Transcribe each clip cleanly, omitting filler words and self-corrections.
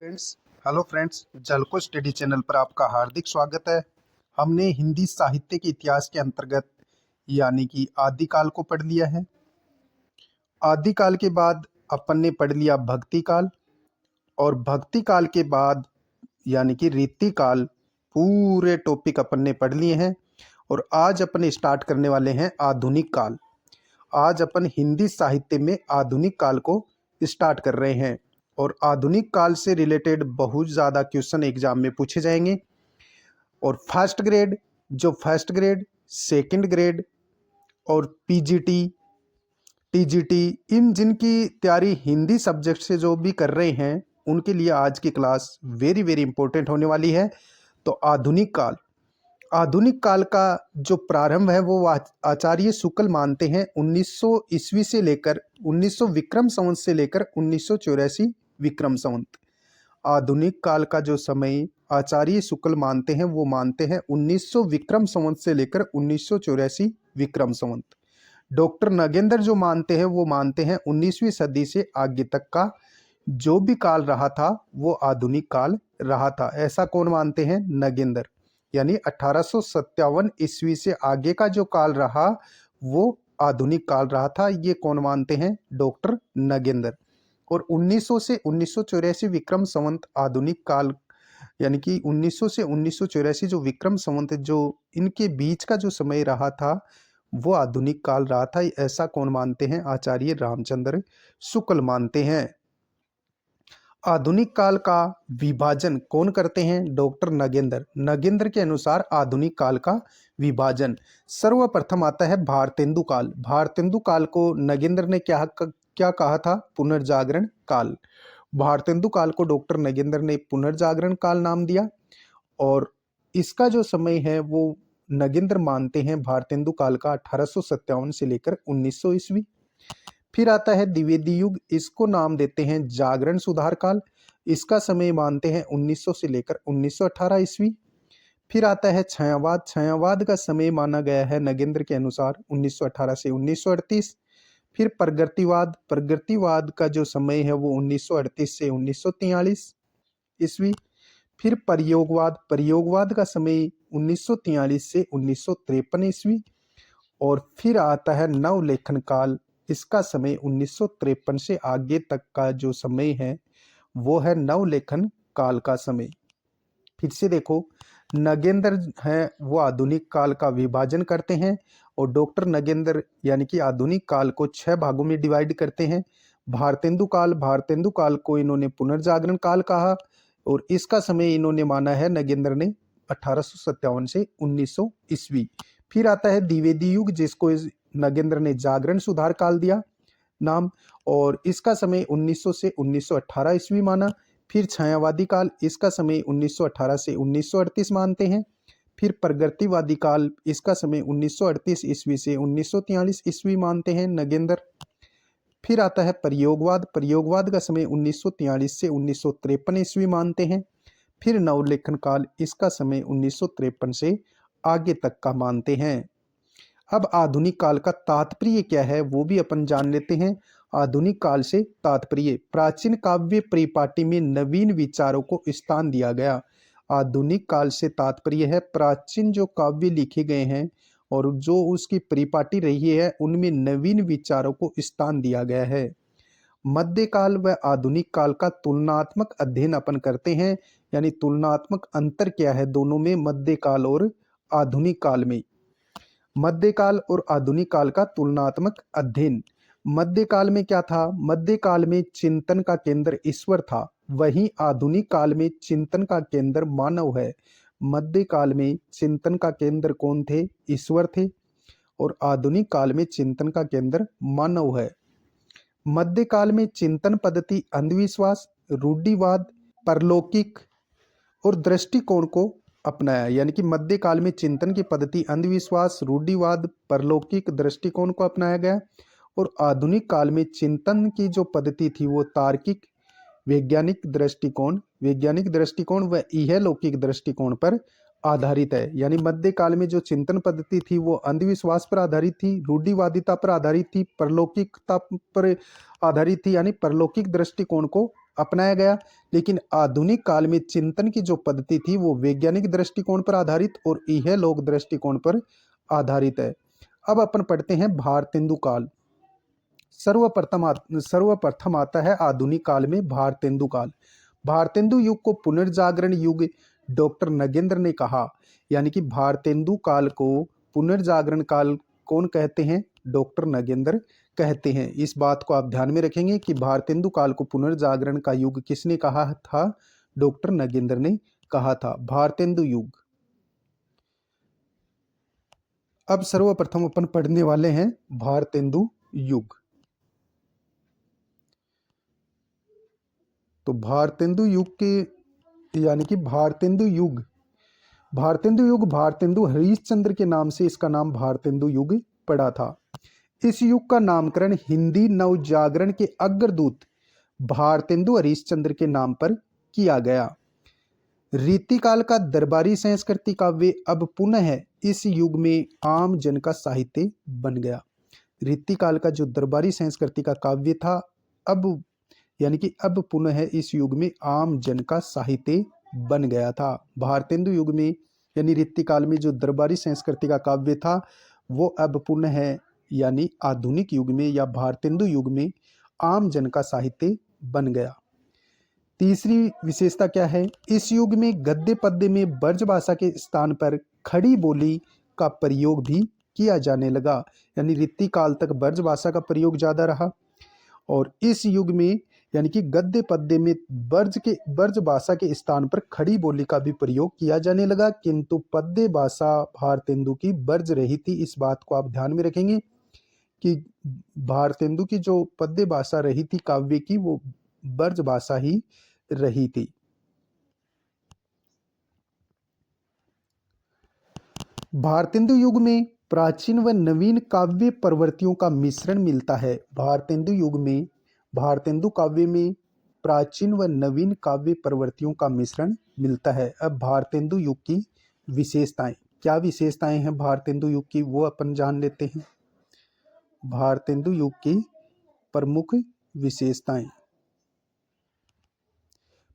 Friends hello friends, जलको study channel पर आपका हार्दिक स्वागत है। हमने हिंदी साहित्य के इतिहास के अंतर्गत यानी कि आदिकाल को पढ़ लिया है। आदिकाल के बाद अपन ने पढ़ लिया भक्ति काल, और भक्ति काल के बाद यानी कि रीति काल। पूरे टॉपिक अपन ने पढ़ लिए हैं और आज अपन स्टार्ट करने वाले हैं आधुनिक काल। आज अपन हिंदी साहित्य में आधुनिक काल को स्टार्ट कर रहे हैं और आधुनिक काल से रिलेटेड बहुत ज़्यादा क्वेश्चन एग्जाम में पूछे जाएंगे। और फर्स्ट ग्रेड, सेकंड ग्रेड और पीजीटी, टीजीटी, इन जिनकी तैयारी हिंदी सब्जेक्ट से जो भी कर रहे हैं उनके लिए आज की क्लास वेरी वेरी इंपॉर्टेंट होने वाली है। तो आधुनिक काल का जो प्रारंभ है वो आचार्य शुक्ल मानते हैं 1900 ईस्वी से लेकर 1900 विक्रम संवत से लेकर 1984 विक्रम संवत। आधुनिक काल का जो समय आचार्य शुक्ल मानते हैं वो मानते हैं 1900 विक्रम संवत से लेकर 1984 विक्रम संवत। डॉक्टर नगेंद्र जो मानते हैं वो मानते हैं 19वीं सदी से आगे तक का जो भी काल रहा था वो आधुनिक काल रहा था। ऐसा कौन मानते हैं? नगेंद्र। यानी 1857 ईस्वी से आगे का जो काल रहा वो आधुनिक काल रहा था। ये कौन मानते हैं? डॉक्टर नगेंद्र। और 1900 से 1984 विक्रम संवत आधुनिक काल, यानी कि 1900 से 1984 जो विक्रम संवत जो इनके बीच का जो समय रहा था वो आधुनिक काल रहा था। ऐसा कौन मानते हैं? आचार्य रामचंद्र शुक्ल मानते हैं। आधुनिक काल का विभाजन कौन करते हैं? डॉक्टर नगेंद्र। नगेंद्र के अनुसार आधुनिक काल का विभाजन सर्वप्रथम आता है भारतेंदु काल। भारतेंदु काल को नगेंद्र ने क्या कहा था? पुनर्जागरण काल। भारतेंदु काल को डॉक्टर नगेंद्र ने पुनर्जागरण काल नाम दिया और इसका जो समय है वो नगेंद्र मानते हैं भारतेंदु काल का 1857 से लेकर 1900 ईस्वी। फिर आता है द्विवेदी युग, इसको नाम देते हैं जागरण सुधार काल। इसका समय मानते हैं 1900 से लेकर 1918 ईस्वी। फिर आता है छायावाद। छायावाद का समय माना गया है नगेंद्र के अनुसार 1918 से 1938। फिर प्रगतिवाद। प्रगतिवाद का जो समय है वो 1938 से 1943 ईस्वी। फिर प्रयोगवाद। प्रयोगवाद का समय 1943 से 1953 ईस्वी। और फिर आता है नवलेखन काल। इसका समय 1953 से आगे तक का जो समय है वो है नवलेखन काल का समय। फिर से देखो, नगेंद्र है वो आधुनिक काल का विभाजन करते हैं और डॉक्टर नगेंद्र यानी कि आधुनिक काल को 6 भागों में डिवाइड करते हैं। भारतेंदु काल। भारतेंदु काल को इन्होंने पुनर्जागरण काल कहा और इसका समय इन्होंने माना है नगेंद्र ने 1857 से 1900 ईस्वी। फिर आता है द्विवेदी युग, जिसको नगेंद्र ने जागरण सुधार काल दिया नाम और इसका समय 1900 से 1918 ईस्वी माना। फिर छायावादी काल, इसका समय 1918 से 1938 मानते हैं। फिर प्रगतिवादी काल, इसका समय 1938 ईस्वी से 1943 ईस्वी मानते हैं नगेंद्र। फिर आता है प्रयोगवाद। प्रयोगवाद का समय 1943 से 1953 ईस्वी मानते हैं। फिर नवलेखन काल, इसका समय 1953 से आगे तक का मानते हैं। अब आधुनिक काल का तात्पर्य क्या है वो भी अपन जान लेते हैं। आधुनिक काल से तात्पर्य, प्राचीन काव्य परिपाटी में नवीन विचारों को स्थान दिया गया। आधुनिक काल से तात्पर्य है प्राचीन जो काव्य लिखे गए हैं और जो उसकी परिपाटी रही है उनमें नवीन विचारों को स्थान दिया गया है। मध्यकाल व आधुनिक काल का तुलनात्मक अध्ययन अपन करते हैं, यानी तुलनात्मक अंतर क्या है दोनों में, मध्यकाल और आधुनिक काल में। मध्यकाल और आधुनिक काल का तुलनात्मक अध्ययन। मध्यकाल में क्या था? मध्यकाल में चिंतन का केंद्र ईश्वर था, वहीं आधुनिक काल में चिंतन का केंद्र मानव है। मध्यकाल में चिंतन का केंद्र कौन थे? ईश्वर थे और आधुनिक काल में चिंतन का केंद्र मानव है। मध्यकाल में चिंतन पद्धति अंधविश्वास, रूढ़िवाद, परलौकिक और दृष्टिकोण को अपनाया। यानी कि मध्यकाल में चिंतन की पद्धति अंधविश्वास, रूढ़िवाद, परलौकिक दृष्टिकोण को अपनाया गया और आधुनिक काल में चिंतन की जो पद्धति थी वो तार्किक, वैज्ञानिक दृष्टिकोण व इहलौकिक दृष्टिकोण पर आधारित है। यानी मध्यकाल में जो चिंतन पद्धति थी वो अंधविश्वास पर आधारित थी, रूढ़िवादिता पर आधारित थी, परलौकिकता पर आधारित थी, यानी परलौकिक दृष्टिकोण को अपनाया गया। लेकिन आधुनिक काल में चिंतन की जो पद्धति थी वो वैज्ञानिक दृष्टिकोण पर आधारित और यह लोक दृष्टिकोण पर आधारित है। अब अपन पढ़ते हैं भारतेंदु काल। सर्वप्रथम आता है आधुनिक काल में भारतेंदु काल। भारतेंदु युग को पुनर्जागरण युग डॉक्टर नगेंद्र ने कहा। यानी कि भारतेंदु काल को पुनर्जागरण काल कौन कहते हैं? डॉक्टर नगेंद्र कहते हैं। इस बात को आप ध्यान में रखेंगे कि भारतेंदु काल को पुनर्जागरण का युग किसने कहा था? डॉक्टर नगेंद्र ने कहा था। भारतेंदु युग। अब सर्वप्रथम अपन पढ़ने वाले हैं भारतेंदु युग। तो भारतेंदु युग के यानी कि भारतेंदु युग भारतेंदु हरिश्चंद्र के नाम से इसका नाम भारतेंदु युग पड़ा था। इस युग का नामकरण हिंदी नवजागरण के अग्रदूत भारतेंदु हरिश्चंद्र के नाम पर किया गया। रीतिकाल का दरबारी संस्कृति काव्य अब पुनः इस युग में आम जन का साहित्य बन गया। रीतिकाल का जो दरबारी संस्कृति का काव्य था अब यानी कि अब पुनः इस युग में आम जन का साहित्य बन गया था। भारतेंदु युग में यानी रीतिकाल में जो दरबारी संस्कृति का काव्य था वो अब पुनः यानी आधुनिक युग में या भारतेंदु युग में आम जन का साहित्य बन गया। तीसरी विशेषता क्या है? इस युग में गद्य पद्य में ब्रज भाषा के स्थान पर खड़ी बोली का प्रयोग भी किया जाने लगा। यानी रीतिकाल तक ब्रज भाषा का प्रयोग ज्यादा रहा और इस युग में यानी कि गद्य पद्य में ब्रज भाषा के स्थान पर खड़ी बोली का भी प्रयोग किया जाने लगा, किंतु पद्य भाषा भारतेंदु की ब्रज रही थी। इस बात को आप ध्यान में रखेंगे कि भारतेंदु की जो पद्य भाषा रही थी काव्य की वो ब्रज भाषा ही रही थी। भारतेंदु युग में प्राचीन व नवीन काव्य प्रवृत्तियों का मिश्रण मिलता है। भारतेंदु युग में भारतेंदु काव्य में प्राचीन व नवीन काव्य प्रवृत्तियों का मिश्रण मिलता है। अब भारतेंदु युग की विशेषताएं, क्या विशेषताएं हैं भारतेंदु युग की वो अपन जान लेते हैं। भारतेंदु युग की प्रमुख विशेषताएं।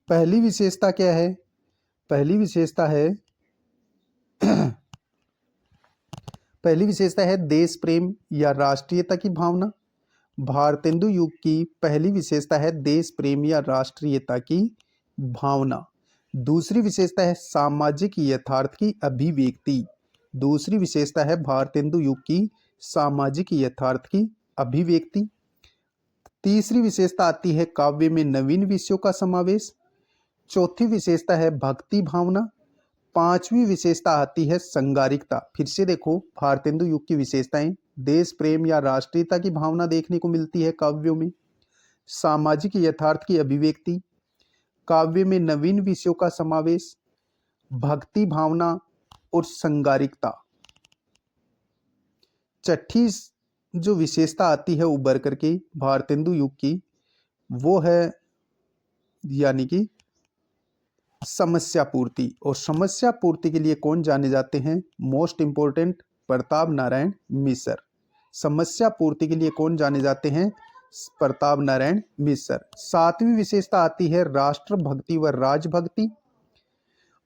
पहली विशेषता क्या है? पहली विशेषता है देश प्रेम या राष्ट्रीयता की भावना। भारतेंदु युग की पहली विशेषता है देश प्रेम या राष्ट्रीयता की भावना। दूसरी विशेषता है सामाजिक यथार्थ की अभिव्यक्ति। दूसरी विशेषता है भारतेंदु युग की सामाजिक यथार्थ की अभिव्यक्ति। तीसरी विशेषता आती है काव्य में नवीन विषयों का समावेश। चौथी विशेषता है भक्ति भावना। पांचवी विशेषता आती है संगारिकता। फिर से देखो भारतेंदु युग की विशेषताएं, देश प्रेम या राष्ट्रीयता की भावना देखने को मिलती है काव्यों में, सामाजिक यथार्थ की अभिव्यक्ति, काव्य में नवीन विषयों का समावेश, भक्ति भावना और संगारिकता। छठी जो विशेषता आती है उभर करके भारतेंदु युग की वो है यानी कि समस्या पूर्ति। और समस्या पूर्ति के लिए कौन जाने जाते हैं? Most important Pratap Narayan Mishra. समस्या पूर्ति के लिए कौन जाने जाते हैं? प्रताप नारायण मिश्र। सातवीं विशेषता आती है राष्ट्रभक्ति व राजभक्ति।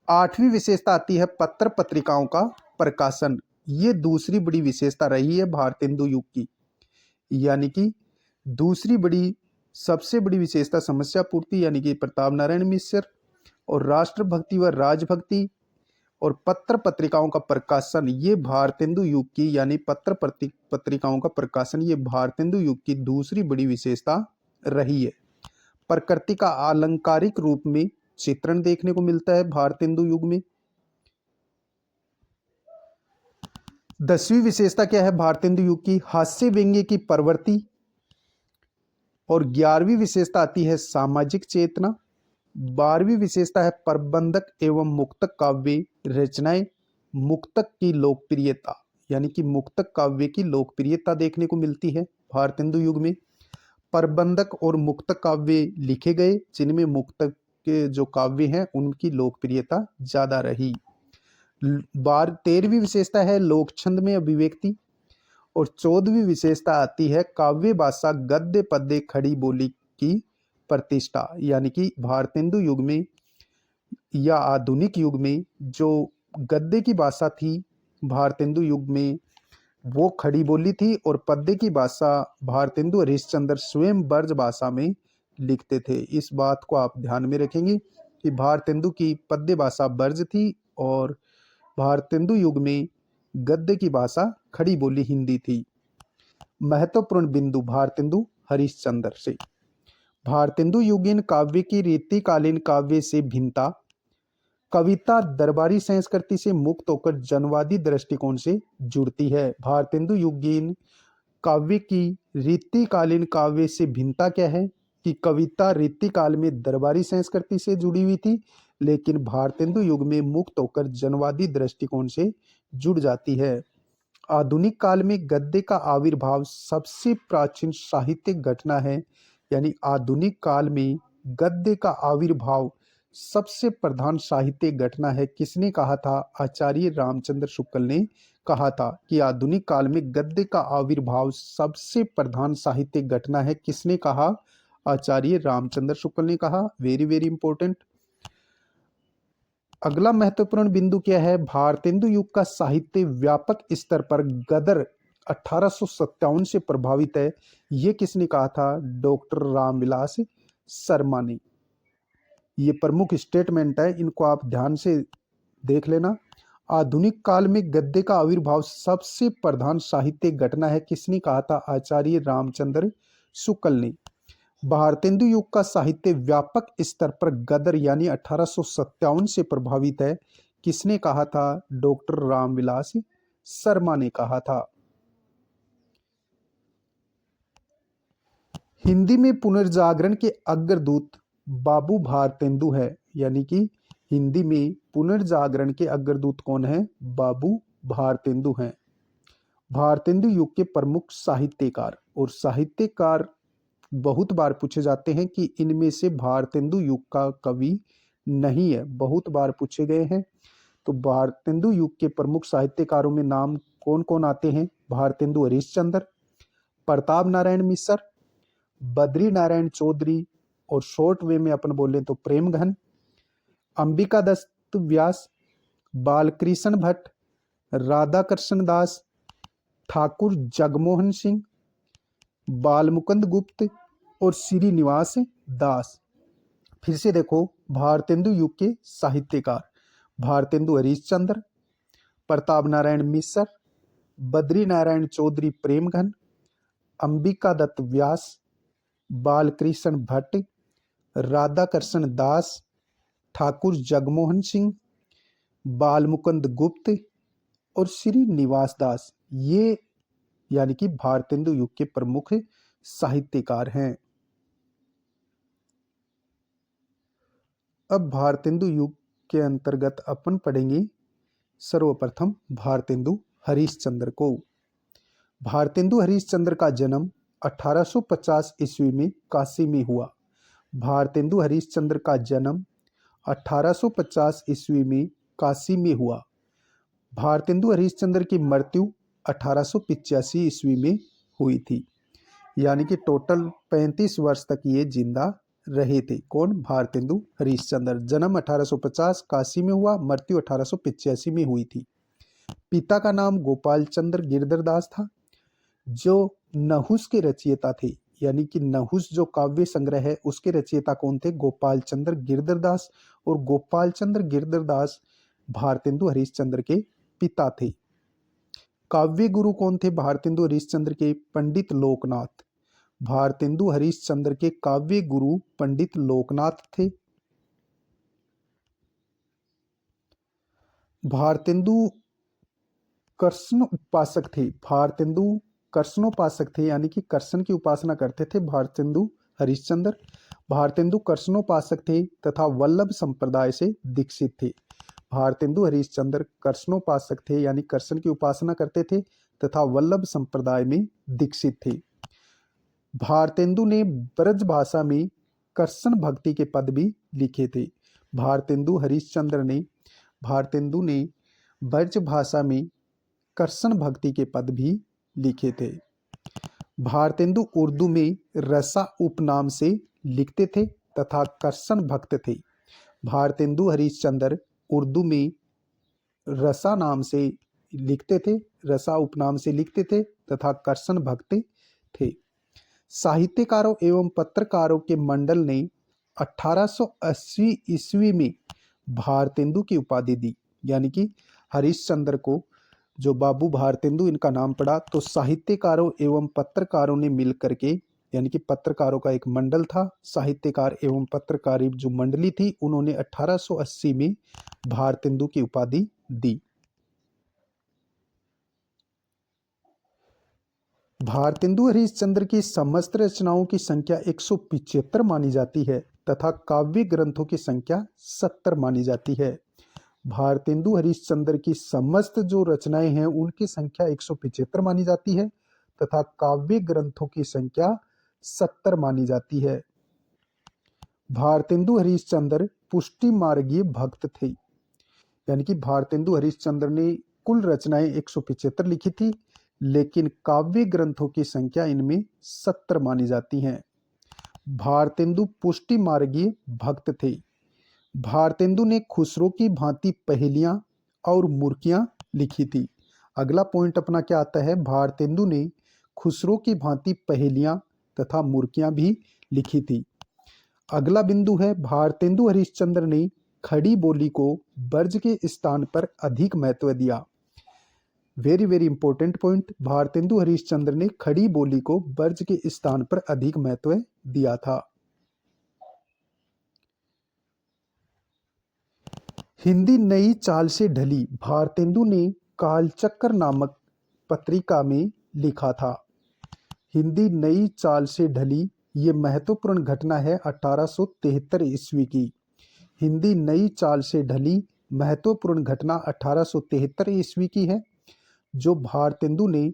आठवीं विशेषता आती है पत्र पत्रिकाओं का प्रकाशन। ये दूसरी बड़ी विशेषता रही है भारतेंदु युग की। यानी कि सबसे बड़ी विशेषता समस्या पूर्ति यानी कि प्रताप नारायण मिश्र, और राष्ट्रभक्ति व राजभक्ति और पत्र पत्रिकाओं का प्रकाशन, ये भारतेंदु युग की यानी पत्र पत्रिकाओं का प्रकाशन ये भारतेंदु युग की दूसरी बड़ी विशेषता रही है। प्रकृति का अलंकारिक रूप में चित्रण देखने को मिलता है भारतेंदु युग में। 10वीं विशेषता क्या है भारतेंदु युग की? हास्य व्यंग्य की प्रवृत्ति। और 11वीं विशेषता आती है सामाजिक चेतना। 12वीं विशेषता है प्रबंधक एवं मुक्तक काव्य रचनाएं। मुक्तक की लोकप्रियता यानी कि मुक्तक काव्य की लोकप्रियता देखने को मिलती है भारतेंदु युग में। प्रबंधक और मुक्तक काव्य लिखे गए जिनमें मुक्तक के जो काव्य हैं उनकी लोकप्रियता ज्यादा रही। 13वीं विशेषता है लोक छंद में अभिव्यक्ति। और 14वीं विशेषता आती है काव्य भाषा गद्य पद्य खड़ी बोली की प्रतिष्ठा, यानी कि भारतेंदु युग में या आधुनिक युग में जो गद्य की भाषा थी भारतेंदु युग में, वो खड़ी बोली थी, और पद्य की भाषा भारतेंदु हरिश्चंद्र स्वयं ब्रज भाषा में लिखते थे। इस बात को आप ध्यान में रखेंगे कि भारतेंदु की पद्य भाषा ब्रज थी और भारतेंदु युग में गद्य की भाषा खड़ी बोली हिंदी थी। महत्वपूर्ण बिंदु भारतेंदु हरिश्चंद्र से। भारतेंदु युगीन काव्य की रीतिकालीन काव्य से भिन्नता: कविता दरबारी संस्कृति से मुक्त होकर जनवादी दृष्टिकोण से जुड़ती है। भारतेंदु युगीन काव्य की रीतिकालीन काव्य से भिन्नता क्या है कि कविता रीतिकाल में दरबारी संस्कृति से जुड़ी हुई थी, लेकिन भारतेंदु युग में मुक्त होकर जनवादी दृष्टिकोण से जुड़ जाती है। आधुनिक काल में गद्य का आविर्भाव सबसे प्राचीन साहित्यिक घटना है, यानी आधुनिक काल में गद्य का आविर्भाव सबसे प्रधान साहित्यिक घटना है। किसने कहा था? आचार्य रामचंद्र शुक्ल ने कहा था कि आधुनिक काल में गद्य का आविर्भाव सबसे प्रधान साहित्यिक घटना है। किसने कहा? आचार्य रामचंद्र शुक्ल ने कहा। Very very important. अगला महत्वपूर्ण बिंदु क्या है? भारतेंदु युग का साहित्य व्यापक स्तर पर गदर 1857 से प्रभावित है। ये किसने कहा था? डॉक्टर रामविलास शर्मा ने। ये प्रमुख स्टेटमेंट है, इनको आप ध्यान से देख लेना। आधुनिक काल में गद्य का आविर्भाव सबसे प्रधान साहित्यिक घटना है। किसने कहा था? आचार्य रामचंद्र शुक्ल ने। भारतेंदु युग का साहित्य व्यापक स्तर पर गदर यानी 1857 से प्रभावित है। किसने कहा था? डॉक्टर रामविलास शर्मा ने कहा था। हिंदी में पुनर्जागरण के अग्रदूत बाबू भारतेंदु है, यानी कि हिंदी में पुनर्जागरण के अग्रदूत कौन है? बाबू भारतेंदु हैं। भारतेंदु युग के प्रमुख साहित्यकार, और साहित्यकार बहुत बार पूछे जाते हैं कि इनमें से भारतेंदु युग का कवि नहीं है, बहुत बार पूछे गए हैं। तो भारतेंदु युग के प्रमुख साहित्यकारों में नाम कौन कौन आते हैं? भारतेंदु हरिश्चंद्र, प्रताप नारायण मिश्र, बद्री नारायण चौधरी, और शॉर्ट वे में अपन बोले तो प्रेमघन, अंबिका दत्त व्यास, बालकृष्ण भट्ट, राधा कृष्ण दास, ठाकुर जगमोहन सिंह, बालमुकुंद गुप्त और श्रीनिवास दास। फिर से देखो, भारतेंदु युग के साहित्यकार: भारतेंदु हरिश्चंद्र, प्रताप नारायण मिश्र, बद्री नारायण चौधरी प्रेमघन, अंबिका दत्त व्यास, बालकृष्ण भट्ट, राधा कृष्ण दास, ठाकुर जगमोहन सिंह, बालमुकुंद गुप्त और श्रीनिवास दास। ये यानी कि भारतेंदु युग के प्रमुख साहित्यकार हैं। अब भारतेंदु युग के अंतर्गत अपन पढ़ेंगे सर्वप्रथम भारतेंदु हरिश्चंद्र को। भारतेंदु हरिश्चंद्र का जन्म 1850 ईस्वी में काशी में हुआ। भारतेंदु हरिश्चंद्र का जन्म 1850 ईस्वी में काशी में हुआ। भारतेंदु हरिश्चंद्र की मृत्यु 1885 ईस्वी में हुई थी, यानी कि टोटल 35 वर्ष तक ये जिंदा रहे थे। कौन? भारतेंदु हरिश्चंद्र। जन्म 1850 काशी में हुआ, मृत्यु 1885 में हुई थी। पिता का नाम गोपाल चंद्र गिरधर दास था, जो नहुस के रचयिता थे, यानी कि नहुस जो काव्य संग्रह है उसके रचयिता कौन थे? गोपाल चंद्र गिरधर दास। और गोपाल चंद्र गिरधर दास भारतेंदु हरिश्चंद्र के पिता थे। काव्य गुरु कौन थे भारतेंदु हरिश्चंद्र के? पंडित लोकनाथ। भारतेंदु हरिश्चंद्र के काव्य गुरु पंडित लोकनाथ थे। भारतेंदु कृष्ण उपासक थे। भारतेंदु कृष्णोपासक थे, यानी कि कृष्ण की उपासना करते थे भारतेंदु हरिश्चंद्र। भारतेंदु कृष्णोपासक थे तथा वल्लभ संप्रदाय से दीक्षित थे। भारतेंदु हरिश्चंद्र कृष्णोपासक थे, यानी कृष्ण की उपासना करते थे तथा वल्लभ संप्रदाय में दीक्षित थे। भारतेंदु ने ब्रज भाषा में कृष्ण भक्ति के पद भी लिखे थे। भारतेंदु ने ब्रज भाषा में कृष्ण भक्ति के पद भी लिखे थे। भारतेंदु उर्दू में रसा उपनाम से लिखते थे तथा कर्षण भक्त थे। भारतेंदु हरिश्चंद्र उर्दू में रसा नाम से लिखते थे, रसा उपनाम से लिखते थे तथा कर्षण भक्त थे। साहित्यकारों एवं पत्रकारों के मंडल ने 1880 ईस्वी में भारतेंदु की उपाधि दी। यानी कि हरिश्चंद्र को जो बाबू भारतेंदु इनका नाम पड़ा, तो साहित्यकारों एवं पत्रकारों ने मिल करके, यानी कि पत्रकारों का एक मंडल था, साहित्यकार एवं पत्रकारी जो मंडली थी, उन्होंने 1880 में भारतेंदु की उपाधि दी। भारतेंदु हरिश्चंद्र की समस्त रचनाओं की संख्या 175 मानी जाती है तथा काव्य ग्रंथों की संख्या 70 मानी जाती है। भारतेंदु हरिश्चंद्र की समस्त जो रचनाएं हैं उनकी संख्या 175 मानी जाती है तथा काव्य ग्रंथों की संख्या 70 मानी जाती है। भारतेंदु हरिश्चंद्र पुष्टि मार्गीय भक्त थे। यानी कि भारतेंदु हरिश्चंद्र ने कुल रचनाएं 175 लिखी थी, लेकिन काव्य ग्रंथों की संख्या इनमें 70 मानी जाती हैं। भारतेंदु पुष्टि मार्गीय भक्त थे। भारतेंदु ने खुसरो की भांति पहेलियां और मुर्कियां लिखी थी। अगला पॉइंट अपना क्या आता है, भारतेंदु ने खुसरो की भांति पहेलियां तथा मुर्कियां भी लिखी थी। अगला बिंदु है, भारतेंदु हरिश्चंद्र ने खड़ी बोली को वर्ज के स्थान पर अधिक महत्व दिया। Very very important point, Bharatendu Harishchandra ने खड़ी बोली को वर्ज के स्थान पर अधिक महत्व दिया था। हिंदी नई चाल से ढली भारतेंदु ने कालचक्र नामक पत्रिका में लिखा था। हिंदी नई चाल से ढली, ये महत्वपूर्ण घटना है 1873 ईस्वी की। हिंदी नई चाल से ढली महत्वपूर्ण घटना 1873 ईस्वी की है, जो भारतेंदु ने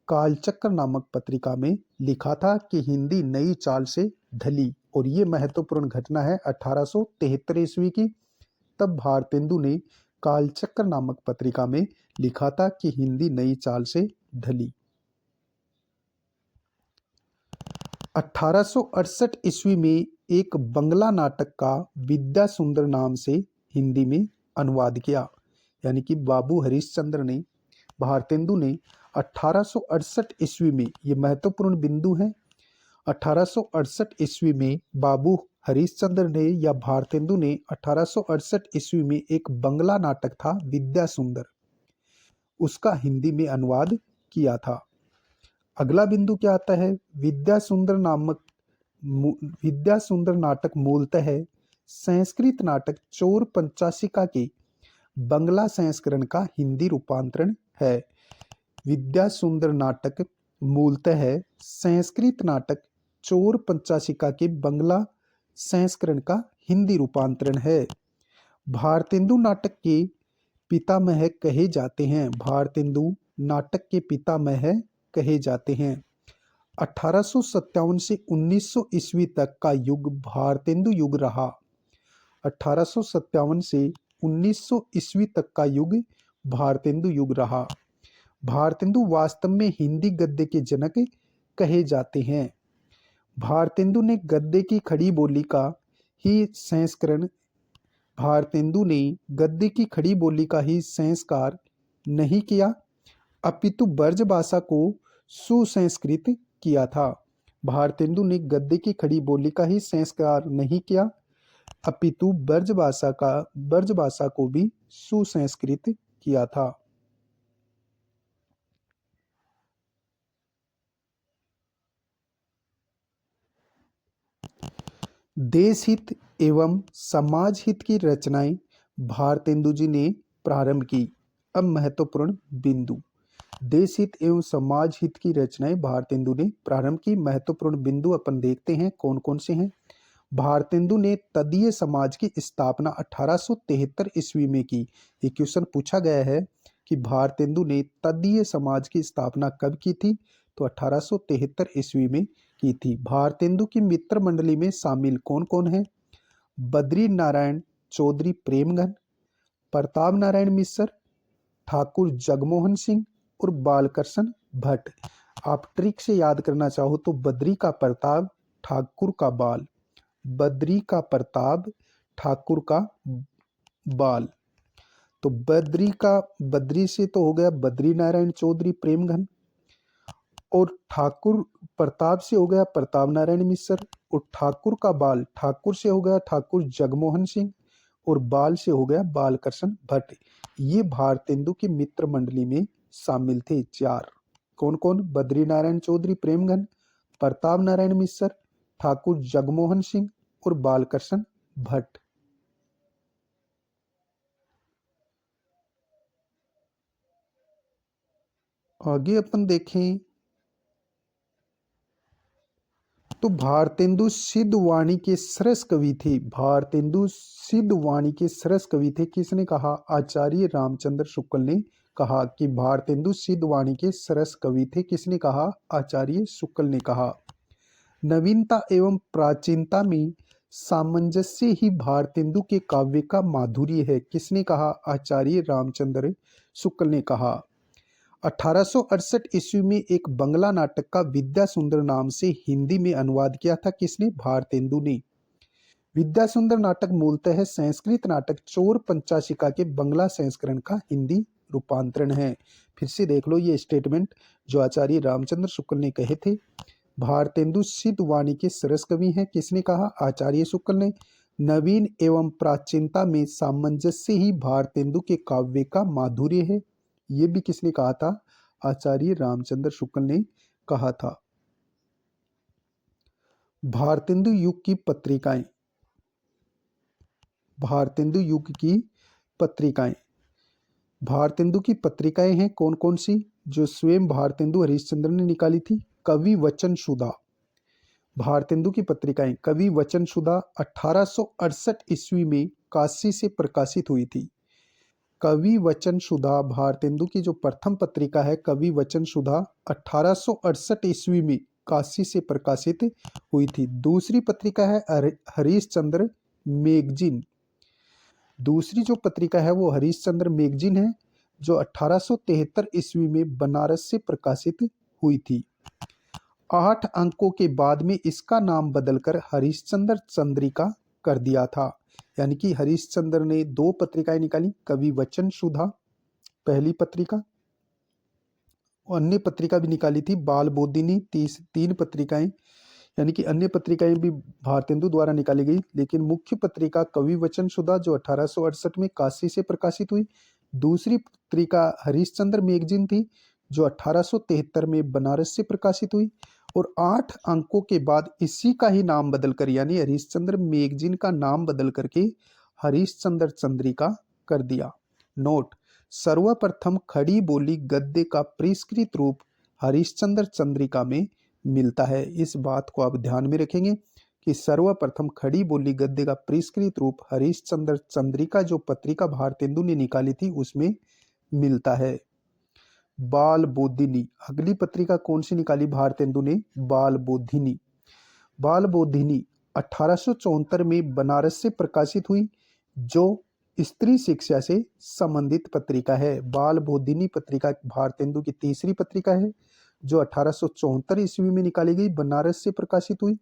कालचक्र नामक पत्रिका में लिखा था कि हिंदी नई चाल से ढली, और ये महत्वपूर्ण घटना है 1873 ईस्वी की। तब भारतेंदु ने कालचक्र नामक पत्रिका में लिखा था कि हिंदी नई चाल से ढली। 1868 ईस्वी में एक बंगला नाटक का विद्या सुंदर नाम से हिंदी में अनुवाद किया। यानी कि बाबू हरिश्चंद्र ने, भारतेंदु ने 1868 ईस्वी में, ये महत्वपूर्ण बिंदु है, 1868 ईस्वी में बाबू हरिश्चंद्र ने या भारतेंदु ने 1868 ईस्वी में एक बंगला नाटक था विद्या सुंदर, उसका हिंदी में अनुवाद किया था। अगला बिंदु क्या आता है, विद्या सुंदर नाटक मूलतः संस्कृत नाटक चोर पंचाशिका के बंगला संस्करण का हिंदी रूपांतरण है। विद्या सुंदर नाटक मूलतः संस्कृत नाटक चोर पंचाशिका के बंगला संस्करण का हिंदी रूपांतरण है। भारतेंदु नाटक के पितामह कहे जाते हैं। भारतेंदु नाटक के पितामह कहे जाते हैं। 1857 से 1900 ईस्वी तक का युग भारतेंदु युग रहा। 1857 से 1900 ईस्वी तक का युग भारतेंदु युग रहा। भारतेंदु वास्तव में हिंदी गद्य के जनक कहे जाते हैं। भारतेंदु ने गद्य की खड़ी बोली का ही संस्करण भारतेंदु ने गद्य की खड़ी बोली का ही संस्कार नहीं किया, अपितु ब्रज भाषा को सुसंस्कृत किया था। भारतेंदु ने गद्य की खड़ी बोली का ही संस्कार नहीं किया, अपितु ब्रज भाषा को भी सुसंस्कृत किया था। देश हित एवं समाज हित की रचनाएं भारतेंदु जी ने प्रारंभ की। अब महत्वपूर्ण बिंदु, देश हित एवं समाज हित की रचनाएं भारतेंदु ने प्रारंभ की। महत्वपूर्ण बिंदु अपन देखते हैं कौन कौन से हैं। भारतेंदु ने तदीय समाज की स्थापना 1873 ईस्वी में की। ये क्वेश्चन पूछा गया है कि भारतेंदु ने तदीय समाज की स्थापना कब की थी, तो 1873 ईस्वी में की थी। भारतेंदु की मित्र मंडली में शामिल कौन कौन है, बद्री नारायण चौधरी प्रेमगन, प्रताप नारायण मिश्र, ठाकुर जगमोहन सिंह और बालकृष्ण भट्ट। आप ट्रिक से याद करना चाहो तो बद्री का प्रताप, ठाकुर का बाल बद्री का प्रताप, ठाकुर का बाल। तो बद्री से तो हो गया बद्री नारायण चौधरी प्रेमघन, और ठाकुर प्रताप से हो गया प्रताप नारायण मिश्र, और ठाकुर का बाल ठाकुर से हो गया ठाकुर जगमोहन सिंह, और बाल से हो गया बालकृष्ण भट्ट। ये भारतेंदु की मित्र मंडली में शामिल थे चार। कौन कौन? बद्री नारायण चौधरी प्रेमघन, प्रताप नारायण मिश्र, ठाकुर जगमोहन सिंह और बालकृष्ण भट्ट। आगे अपन देखें तो भारतेंदु सिद्ध वाणी के सरस कवि थे। भारतेंदु सिद्ध वाणी के सरस कवि थे। किसने कहा? आचार्य रामचंद्र शुक्ल ने कहा कि भारतेंदु सिद्ध वाणी के सरस कवि थे। किसने कहा? आचार्य शुक्ल ने कहा। नवीनता एवं प्राचीनता में सामंजस्य ही भारतेंदु के काव्य का माधुर्य है। किसने कहा? आचार्य रामचंद्र शुक्ल ने कहा। 1868 ईस्वी में एक बंगला नाटक का विद्या सुंदर नाम से हिंदी में अनुवाद किया था। किसने? भारतेंदु ने। विद्या सुंदर नाटक मूलतः संस्कृत नाटक चोर पंचाशिका के बंगला संस्करण का हिंदी रूपांतरण है। फिर से देख लो ये स्टेटमेंट जो आचार्य रामचंद्र शुक्ल ने कहे थे। भारतेंदु सिद्ध वाणी के सरस कवि हैं। किसने कहा? आचार्य शुक्ल ने। नवीन एवं प्राचीनता में सामंजस्य ही भारतेंदु के काव्य का माधुर्य है। ये भी किसने कहा था? आचार्य रामचंद्र शुक्ल ने कहा था। भारतेंदु युग की पत्रिकाएं। भारतेंदु युग की पत्रिकाएं। भारतेंदु की पत्रिकाएं हैं कौन कौन सी? जो स्वयं भारतेंदु हरिश्चंद्र ने निकाली थी। कवि वचन सुधा। भारतेंदु की पत्रिकाएं कवि वचन सुधा 1868 ईस्वी में काशी से प्रकाशित हुई थी। कवि वचन सुधा भारतेंदु की जो प्रथम पत्रिका है कवि वचन सुधा 1868 ईस्वी में काशी से प्रकाशित हुई थी। दूसरी पत्रिका है हरीशचंद्र मैगजीन। दूसरी जो पत्रिका है वो हरीशचंद्र मैगजीन है जो 1873 ईस्वी में बनारस से प्रकाशित हुई थी। 8 अंकों के बाद में इसका नाम बदलकर हरीशचंद्र चंद्रिका कर दिया था। यानी कि हरीशचंद्र ने 2 पत्रिकाएं निकाली। कवि वचन सुधा पहली पत्रिका, अन्य पत्रिका भी निकाली थी बाल बोधिनी 3 पत्रिकाएं, यानी कि अन्य पत्रिकाएं भी भारतेंदु द्वारा निकाली गई। लेकिन मुख्य पत्रिका कवि वचन सुधा जो 1868 में काशी से प्रकाशित हुई। दूसरी पत्रिका हरीशचंद्र मैगजीन थी जो 1873 में बनारस से प्रकाशित हुई। और 8 अंकों के बाद इसी का ही नाम बदलकर यानी हरीशचंद्र मैगजीन का नाम बदल करके हरीशचंद्र चंद्रिका कर दिया। नोट: सर्वप्रथम खड़ी बोली गद्य का परिष्कृत रूप हरीशचंद्र चंद्रिका में मिलता है। इस बात को आप ध्यान में रखेंगे कि सर्वप्रथम खड़ी बोली गद्य का परिष्कृत रूप हरीशचंद्र चंद्रिका जो पत्रिका भारतेंदु ने निकाली थी उसमें मिलता है। बाल बोधिनी अगली पत्रिका कौन सी निकाली भारतेंदु ने? बाल बोधिनी। बाल बोधिनी 1874 में बनारस से प्रकाशित हुई जो स्त्री शिक्षा से संबंधित पत्रिका है। बाल बोधिनी पत्रिका भारतेंदु की तीसरी पत्रिका है जो 1874 ईस्वी में निकाली गई, बनारस से प्रकाशित हुई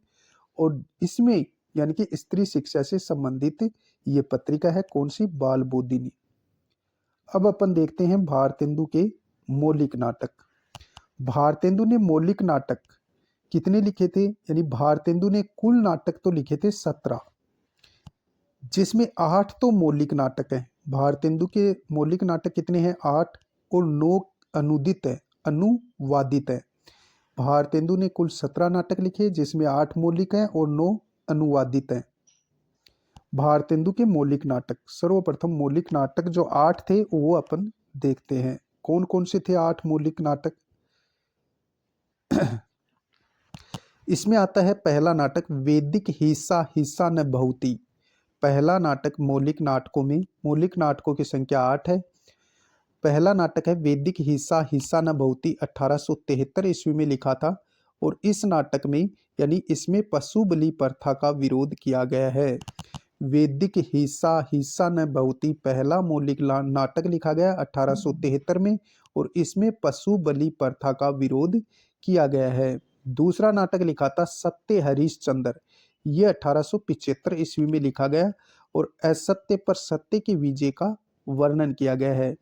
और इसमें यानी कि स्त्री शिक्षा से संबंधित ये पत्रिका है कौन सी? बाल बोधिनी। अब अपन देखते हैं भारतेंदु के मौलिक नाटक। भारतेंदु ने मौलिक नाटक कितने लिखे थे? यानी भारतेंदु ने कुल नाटक तो लिखे थे 17, जिसमें 8 तो मौलिक नाटक है। भारतेंदु के मौलिक नाटक कितने हैं? 8 और 9 अनुदित है, अनुवादित है। भारतेंदु ने कुल 17 नाटक लिखे जिसमें 8 मौलिक हैं और 9 अनुवादित हैं। भारतेंदु के मौलिक नाटक, सर्वप्रथम मौलिक नाटक जो 8 थे वो अपन देखते हैं। कौन कौन से थे 8 मौलिक नाटक? इसमें आता है पहला नाटक वैदिक हिस्सा हिस्सा न बहुती। पहला नाटक मौलिक नाटकों की संख्या 8 है। पहला नाटक है वैदिक हिस्सा हिस्सा न बहुती, 1873 ईस्वी में लिखा था और इस नाटक में यानी इसमें पशु बलि प्रथा का विरोध किया गया है। वैदिक हिस्सा हिस्सा न बहुती पहला मौलिक नाटक लिखा गया 1873 में और इसमें पशु बलि प्रथा का विरोध किया गया है। दूसरा नाटक लिखा था सत्य हरिश्चंद्र, ये 1875 ईस्वी में लिखा गया और असत्य पर सत्य की विजय का वर्णन किया गया है।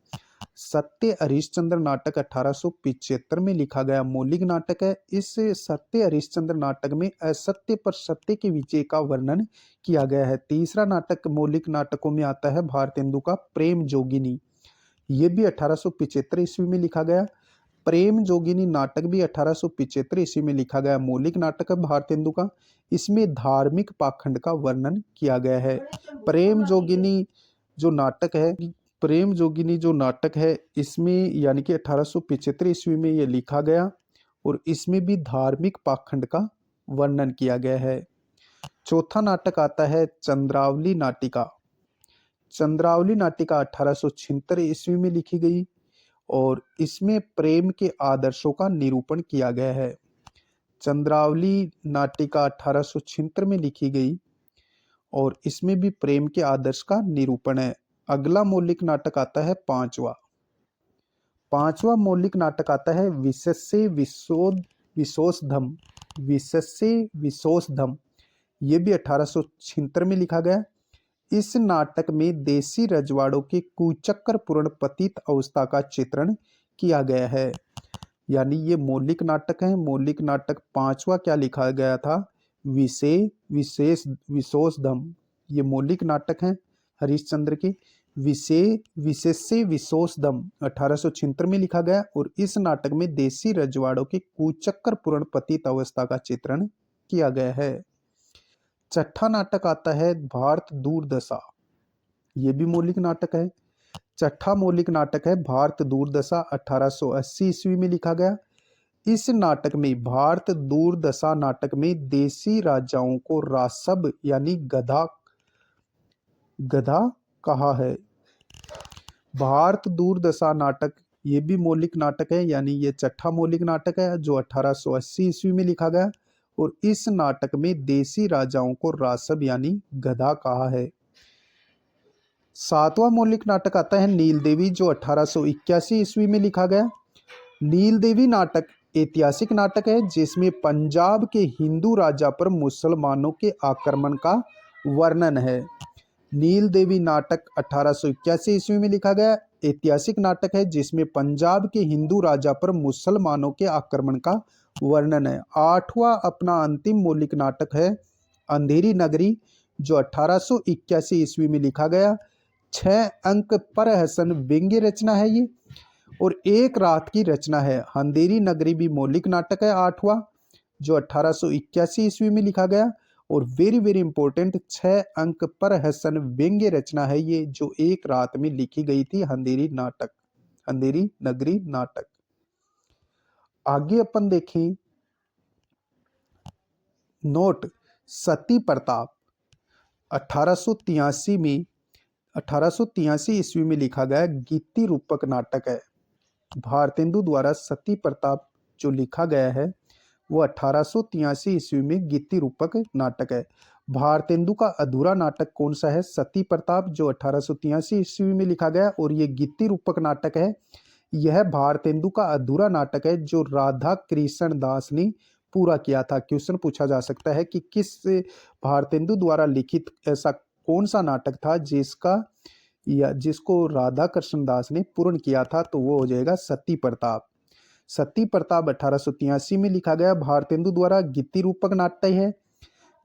सत्य हरिश्चंद्र नाटक 1875 में लिखा गया मौलिक नाटक है। इस सत्य हरिश्चंद्र नाटक में असत्य पर सत्य की विजय का वर्णन किया गया है। तीसरा नाटक मौलिक नाटकों में आता है भारतेंदु का प्रेम जोगिनी। ये भी 1875 ईस्वी में लिखा गया। प्रेम जोगिनी नाटक भी 1875 ईस्वी में लिखा गया मौलिक नाटक है भारतेंदु का। इसमें धार्मिक पाखंड का वर्णन किया गया है। प्रेम जोगिनी जो नाटक है प्रेम जोगिनी जो नाटक है इसमें यानी कि 1875 ईस्वी में यह लिखा गया और इसमें भी धार्मिक पाखंड का वर्णन किया गया है। चौथा नाटक आता है चंद्रावली नाटिका। चंद्रावली नाटिका 1876 ईस्वी में लिखी गई और इसमें प्रेम के आदर्शों का निरूपण किया गया है। चंद्रावली नाटिका 1876 में लिखी गई और इसमें भी प्रेम के आदर्श का निरूपण है। अगला मौलिक नाटक आता है पांचवा मौलिक नाटक आता है विशस्य विशोषधम। विशस्य विशोषधम ये भी 1876 में लिखा गया। इस नाटक में देसी रजवाड़ों के कुचक्कर पूर्ण पतित अवस्था का चित्रण किया गया है। यानी ये मौलिक नाटक है। मौलिक नाटक पांचवा क्या लिखा गया था? विशोषधम। ये मौलिक नाटक है हरिश्चंद्र के। विशेष्य विशोषधम 1876 में लिखा गया और इस नाटक में देसी रजवाड़ों के कुचक्कर पूर्ण पतित अवस्था का चित्रण किया गया है। छठा नाटक आता है भारत दूरदशा। ये भी मौलिक नाटक है। छठा मौलिक नाटक है भारत दूरदशा 1880 ईस्वी में लिखा गया। इस नाटक में भारत दूरदशा नाटक में देसी राजाओं को रासब यानी गधा कहा है। भारत दूरदशा नाटक ये भी मौलिक नाटक है यानी ये छठा मौलिक नाटक है जो 1880 ईस्वी में लिखा गया और इस नाटक में देसी राजाओं को रासब यानी गधा कहा है। सातवां मौलिक नाटक आता है नील देवी जो 1881 ईस्वी में लिखा गया। नील देवी नाटक ऐतिहासिक नाटक है जिसमें पंजाब के हिंदू राजा पर मुसलमानों के आक्रमण का वर्णन है। नील देवी नाटक 1881 ईस्वी में लिखा गया ऐतिहासिक नाटक है जिसमें पंजाब के हिंदू राजा पर मुसलमानों के आक्रमण का वर्णन है। आठवां अपना अंतिम मौलिक नाटक है अंधेरी नगरी जो 1881 ईस्वी में लिखा गया। 6 अंक पर हसन व्यंग्य रचना है ये और एक रात की रचना है। अंधेरी नगरी भी मौलिक नाटक है आठवां जो 1881 ईस्वी में लिखा गया और वेरी वेरी इंपॉर्टेंट 6 अंक पर हसन व्यंग्य रचना है ये जो एक रात में लिखी गई थी अंधेरी नगरी नाटक। आगे अपन देखें नोट सती प्रताप 1883 ईस्वी में लिखा गया गीति रूपक नाटक है। भारतेंदु द्वारा सती प्रताप जो लिखा गया है वो 1883 ईस्वी में गीति रूपक नाटक है। भारतेंदु का अधूरा नाटक कौन सा है? सती प्रताप जो 1883 ईस्वी में लिखा गया और ये गीति रूपक नाटक है। यह भारतेंदु का अधूरा नाटक है जो राधा कृष्ण दास ने पूरा किया था। क्वेश्चन पूछा जा सकता है कि किस भारतेंदु द्वारा लिखित ऐसा कौन सा नाटक था जिसको राधा कृष्ण दास ने पूर्ण किया था, तो वो हो जाएगा सती प्रताप। सती प्रताप 1883 में लिखा गया भारतेंदु द्वारा गीति रूपक नाट्य है।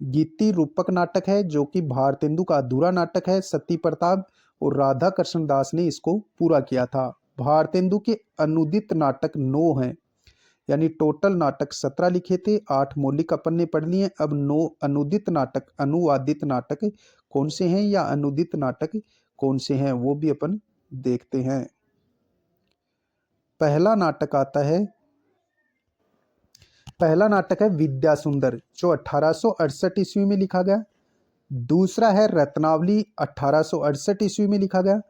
गीति रूपक नाटक है जो कि भारतेंदु का अधूरा नाटक है सती प्रताप और राधा कृष्ण दास ने इसको पूरा किया था। भारतेंदु के अनुदित नाटक 9 हैं यानी टोटल नाटक 17 लिखे थे। 8 मौलिक अपन ने पढ़ लिए। अब 9 अनुदित नाटक अनुवादित नाटक कौन से हैं या अनुदित नाटक कौन से हैं वो भी अपन देखते हैं। पहला नाटक है विद्या सुंदर जो 1868 ईस्वी में लिखा गया। दूसरा है रत्नावली 1868 ईस्वी में लिखा गया।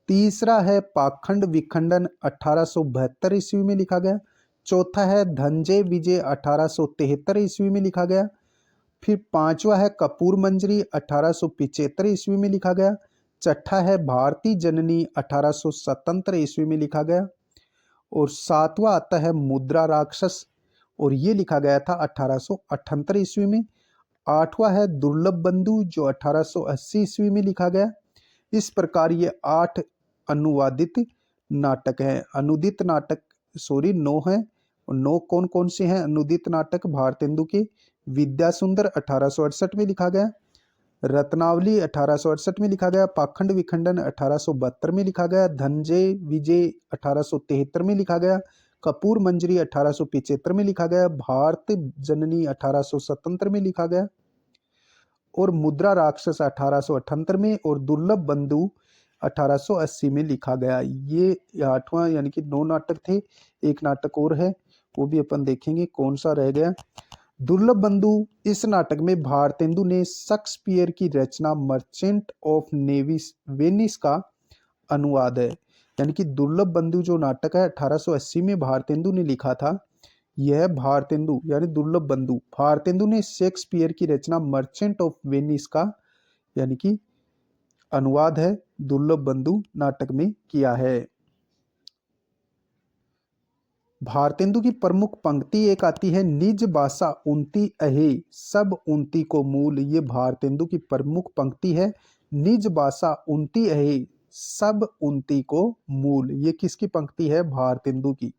तीसरा है पाखंड विखंडन 1872 ईस्वी में लिखा गया। चौथा है धनंजय विजय 1873 ईस्वी में लिखा गया। फिर पांचवा है कपूर मंजरी 1875 ईस्वी में लिखा गया। छठा है भारती जननी 1877 ईस्वी में लिखा गया और सातवां आता है मुद्रा राक्षस और ये लिखा गया था 1878 ईस्वी में। आठवां है दुर्लभ बंधु, जो 1880 ईस्वी में लिखा गया। इस प्रकार ये 8 अनुवादित नाटक हैं। अनुदित नाटक 9 हैं। 9 कौन कौन से हैं अनुदित नाटक भारतेंदु के? विद्या सुंदर 1868 में लिखा गया, रत्नावली 1868 में लिखा गया, पाखंड विखंडन 1872 में लिखा गया, धनंजय विजय 1873 में लिखा गया, कपूर मंजरी 1875 में लिखा गया, भारत जननी 1877 में लिखा गया, और मुद्रा राक्षस 1878 में, और दुर्लभ बंधु 1880 में लिखा गया। ये 8वां यानी कि 9 नाटक थे। एक नाटक और है, वो भी अपन देखेंगे कौन सा रह गया। दुर्लभ बंधु, इस नाटक में भारतेंदु ने शेक्सपियर की रचना मर्चेंट ऑफ वेनिस का अनुवाद है। यानी कि दुर्लभ बंधु जो नाटक है 1880 में भारतेंदु ने लिखा था। यह भारतेंदु यानी दुर्लभ बंधु, भारतेंदु ने शेक्सपियर की रचना मर्चेंट ऑफ वेनिस का यानी कि अनुवाद है दुर्लभ बंधु नाटक में किया है। भारतेंदु की प्रमुख पंक्ति एक आती है, निज भाषा उन्ति अहे सब उन्ति को मूल। ये भारतेंदु की प्रमुख पंक्ति है, निज भाषा उन्ति अहे सब उन्ति को मूल। ये किसकी पंक्ति है? भारतेंदु की।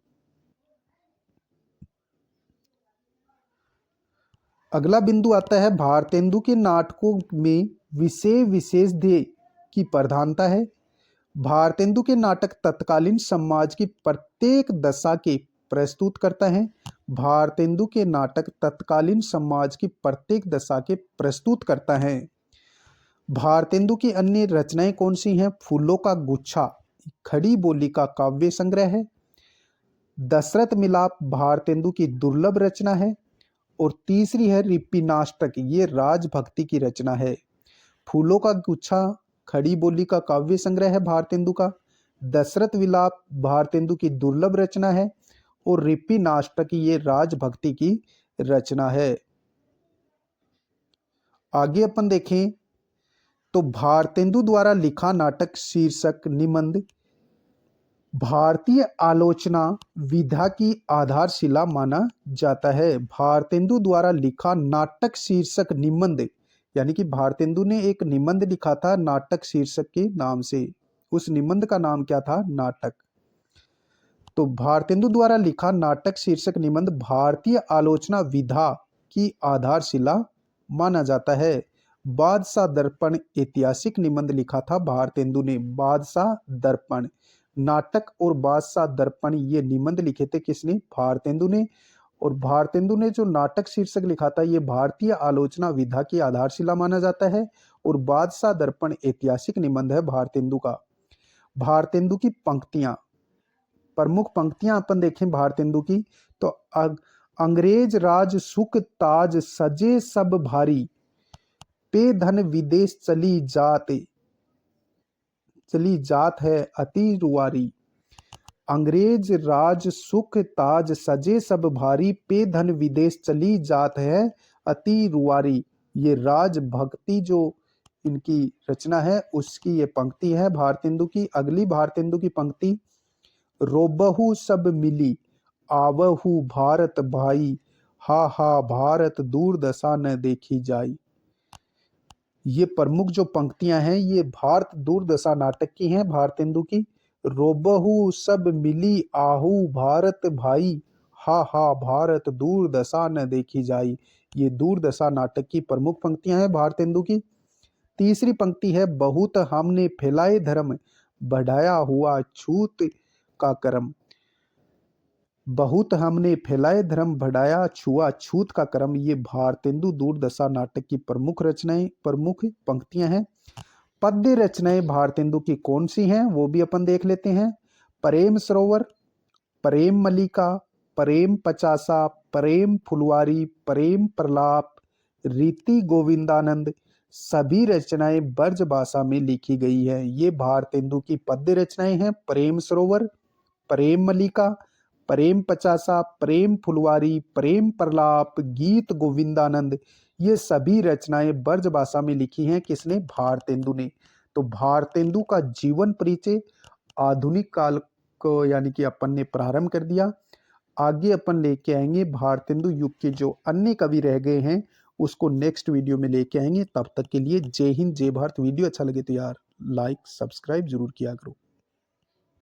अगला बिंदु आता है, भारतेंदु के नाटकों में विषय विशेष ध्येय की प्रधानता है। भारतेंदु के नाटक तत्कालीन समाज की प्रत्येक दशा के प्रस्तुत करता है। भारतेंदु के नाटक तत्कालीन समाज की प्रत्येक दशा के प्रस्तुत करता है। भारतेंदु की अन्य रचनाएं कौन सी हैं? फूलों का गुच्छा खड़ी बोली का काव्य संग्रह है। दशरथ मिलाप भारतेंदु की दुर्लभ रचना है। और तीसरी है रिपिनाष्टक, ये राजभक्ति की रचना है। फूलों का गुच्छा खड़ी बोली का काव्य संग्रह है भारतेंदु का। दशरथ विलाप भारतेंदु की दुर्लभ रचना है। और रिपिनाष्टक ये राजभक्ति की रचना है। आगे अपन देखें तो भारतेंदु द्वारा लिखा नाटक शीर्षक निबंध भारतीय आलोचना विधा की आधारशिला माना जाता है। भारतेंदु द्वारा लिखा नाटक शीर्षक निबंध यानी कि भारतेंदु ने एक निबंध लिखा था नाटक शीर्षक के नाम से। उस निबंध का नाम क्या था? नाटक। तो भारतेंदु द्वारा लिखा नाटक शीर्षक निबंध भारतीय आलोचना विधा की आधारशिला माना जाता है। बादशाह दर्पण ऐतिहासिक निबंध लिखा था भारतेंदु ने। बादशाह दर्पण नाटक और बादशाह दर्पण ये निबंध लिखे थे किसने? भारतेंदु ने। और भारतेंदु ने जो नाटक शीर्षक लिखा था ये भारतीय आलोचना विधा की आधारशिला माना जाता है। और बादशाह दर्पण ऐतिहासिक निबंध है भारतेंदु का। भारतेंदु की पंक्तियां, प्रमुख पंक्तियां अपन देखें भारतेंदु की तो अंग्रेज राज सुख ताज सजे सब भारी पे धन विदेश चली जात है अति रुआरी। अंग्रेज राज सुख ताज सजे सब भारी पे धन विदेश चली जात है अति रुआरी। ये राज भक्ति जो इनकी रचना है उसकी ये पंक्ति है भारतेंदु की। अगली भारतेंदु की पंक्ति, रोबहु सब मिली आवहु भारत भाई हा हा भारत दुर्दशा न देखी जाई। ये प्रमुख जो पंक्तियां हैं ये भारत दुर्दशा नाटक की हैं भारतेंदु की। रोबहु सब मिली आहू भारत भाई हा हा भारत दुर्दशा न देखी जाई। ये दुर्दशा नाटक की प्रमुख पंक्तियां हैं भारतेंदु की। तीसरी पंक्ति है, बहुत हमने फैलाए धर्म बढ़ाया हुआ छूत का कर्म। बहुत हमने फैलाए धर्म बढ़ाया छुआ छूत का कर्म। ये भारतेंदु दुर्दशा नाटक की प्रमुख रचनाएं, प्रमुख पंक्तियां हैं। पद्य रचनाएं भारतेंदु की कौन सी हैं वो भी अपन देख लेते हैं। प्रेम सरोवर, प्रेम मलिका, प्रेम पचासा, प्रेम फुलवारी, प्रेम प्रलाप, रीति गोविंदानंद सभी रचनाएं ब्रज भाषा में लिखी गई है। ये भारतेंदु की पद्य रचनाएं हैं। प्रेम सरोवर, प्रेम मलिका, प्रेम पचासा, प्रेम फुलवारी, प्रेम प्रलाप, गीत गोविंदानंद ये सभी रचनाएं ब्रज भाषा में लिखी हैं। किसने? भारतेंदु ने। तो भारतेंदु का जीवन परिचय आधुनिक काल को यानी कि अपन ने प्रारंभ कर दिया। आगे अपन लेके आएंगे भारतेंदु युग के जो अन्य कवि रह गए हैं उसको नेक्स्ट वीडियो में लेके आएंगे। तब तक के लिए जय हिंद जय भारत। वीडियो अच्छा लगे तो यार लाइक सब्सक्राइब जरूर किया करो।